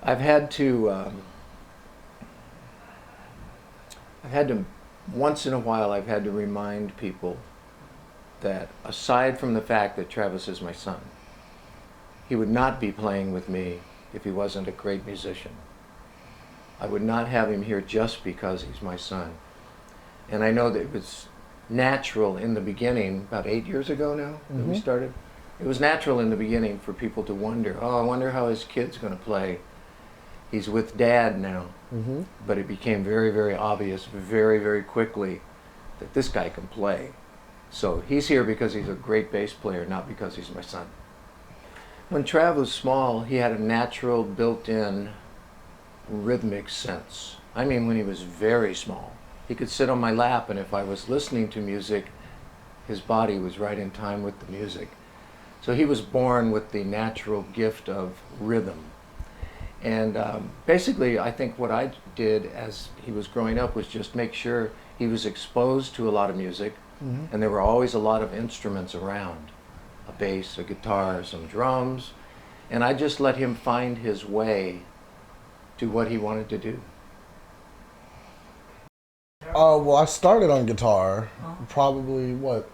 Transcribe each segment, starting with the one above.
I've had to once in a while I've had to remind people that aside from the fact that Travis is my son, he would not be playing with me if he wasn't a great musician. I would not have him here just because he's my son. And I know that it was natural in the beginning, about 8 years ago now that we started. It was natural in the beginning for people to wonder, oh, I wonder how his kid's going to play. He's with Dad now. But it became very, very obvious very, very quickly that this guy can play. So he's here because he's a great bass player, not because he's my son. When Trav was small, he had a natural, built-in rhythmic sense. I mean, when he was very small, he could sit on my lap, and if I was listening to music, his body was right in time with the music. So he was born with the natural gift of rhythm. And basically, I think what I did as he was growing up was just make sure he was exposed to a lot of music, and there were always a lot of instruments around, a bass, a guitar, some drums, and I just let him find his way to what he wanted to do. Well, I started on guitar, probably, what,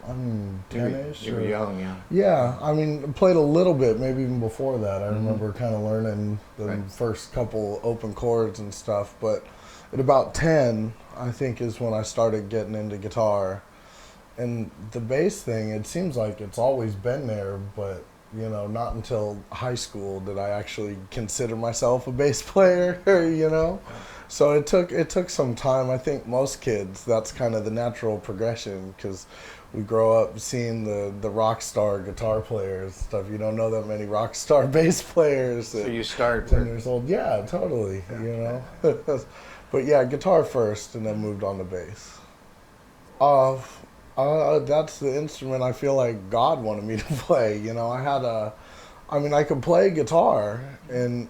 I mean, 10-ish? You were young, yeah. Yeah, I mean, played a little bit, maybe even before that. I remember kind of learning the first couple open chords and stuff, but at about 10, I think, is when I started getting into guitar. And the bass thing, it seems like it's always been there, but, you know, not until high school did I actually consider myself a bass player, you know? So it took some time. I think most kids, that's kind of the natural progression, because we grow up seeing the rock star guitar players and stuff. You don't know that many rock star bass players. So you start 10 years old. Yeah, totally, you know. But yeah, guitar first, and then moved on to bass. That's the instrument I feel like God wanted me to play. You know, I could play guitar, and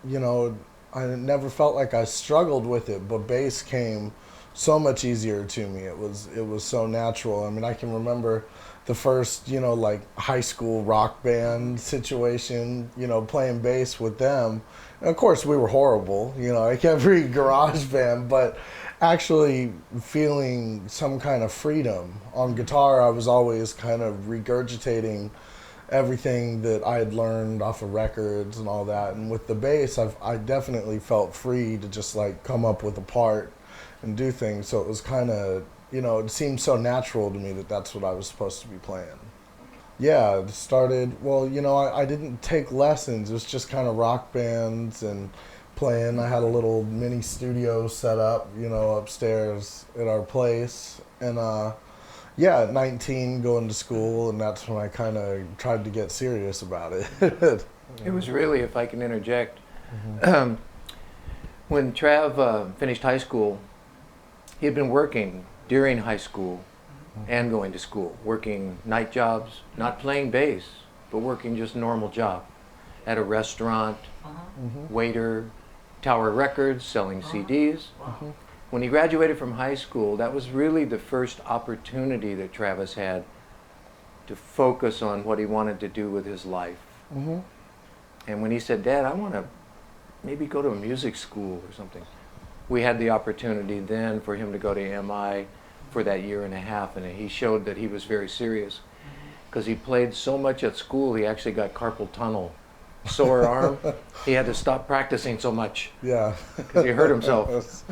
you know, I never felt like I struggled with it, but bass came so much easier to me. It was so natural. I mean, I can remember the first, you know, like high school rock band situation, you know, playing bass with them. And of course, we were horrible, you know, like every garage band, but actually feeling some kind of freedom. On guitar, I was always kind of regurgitating everything that I had learned off of records and all that. And with the bass, I definitely felt free to just like come up with a part and do things. So it was kind of, you know, it seemed so natural to me that that's what I was supposed to be playing. Yeah, it started, well, you know, I didn't take lessons. It was just kind of rock bands and playing. I had a little mini studio set up, you know, upstairs at our place. And yeah, at 19, going to school, and that's when I kind of tried to get serious about it. It was really, if I can interject, when Trav finished high school, he had been working during high school and going to school, working night jobs, not playing bass, but working just normal job at a restaurant, waiter, Tower Records, selling CDs. When he graduated from high school, that was really the first opportunity that Travis had to focus on what he wanted to do with his life. And when he said, Dad, I want to maybe go to a music school or something, we had the opportunity then for him to go to MI for that year and a half, and he showed that he was very serious because he played so much at school, he actually got carpal tunnel. Sore arm. He had to stop practicing so much. Yeah. Because he hurt himself.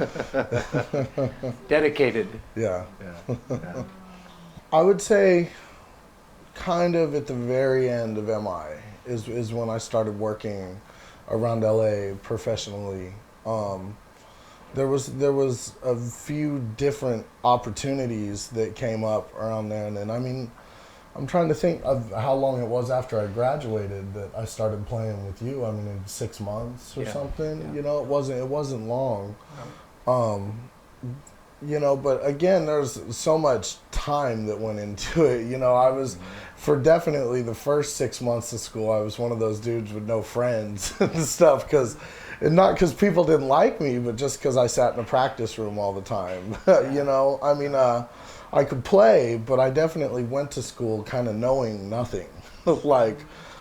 Dedicated. Yeah. I would say kind of at the very end of MI is when I started working around LA professionally. There was a few different opportunities that came up around then, and I mean, I'm trying to think of how long it was after I graduated that I started playing with you. I mean, in 6 months or something. Yeah. You know, it wasn't long. You know, but again, there's so much time that went into it. You know, I was, for definitely the first 6 months of school, I was one of those dudes with no friends and stuff, and not because people didn't like me, but just because I sat in a practice room all the time. You know, I mean, I could play, but I definitely went to school kind of knowing nothing. Like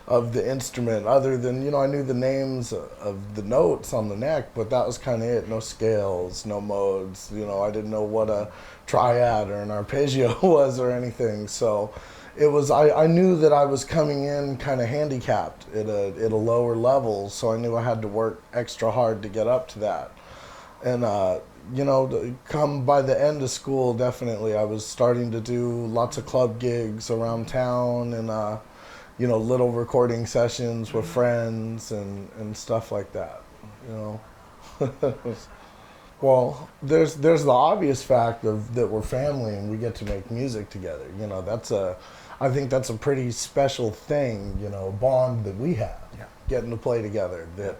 of the instrument, other than, you know, I knew the names of the notes on the neck, but that was kind of it. No scales, no modes. You know, I didn't know what a triad or an arpeggio was or anything. So it was, I knew that I was coming in kind of handicapped at a lower level, so I knew I had to work extra hard to get up to that. And you know, come by the end of school, definitely I was starting to do lots of club gigs around town, and you know, little recording sessions with friends and stuff like that, you know. Well, there's the obvious fact of that we're family and we get to make music together. You know, I think that's a pretty special thing, you know, bond that we have, getting to play together. That,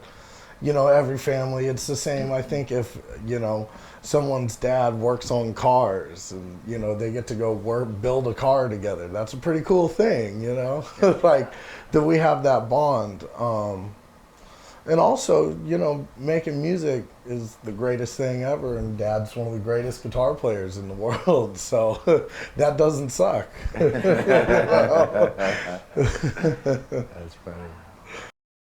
you know, every family, it's the same. I think if, you know, someone's dad works on cars and, you know, they get to go build a car together, that's a pretty cool thing, you know, like that we have that bond. And also, you know, making music is the greatest thing ever, and Dad's one of the greatest guitar players in the world, so that doesn't suck. That's funny.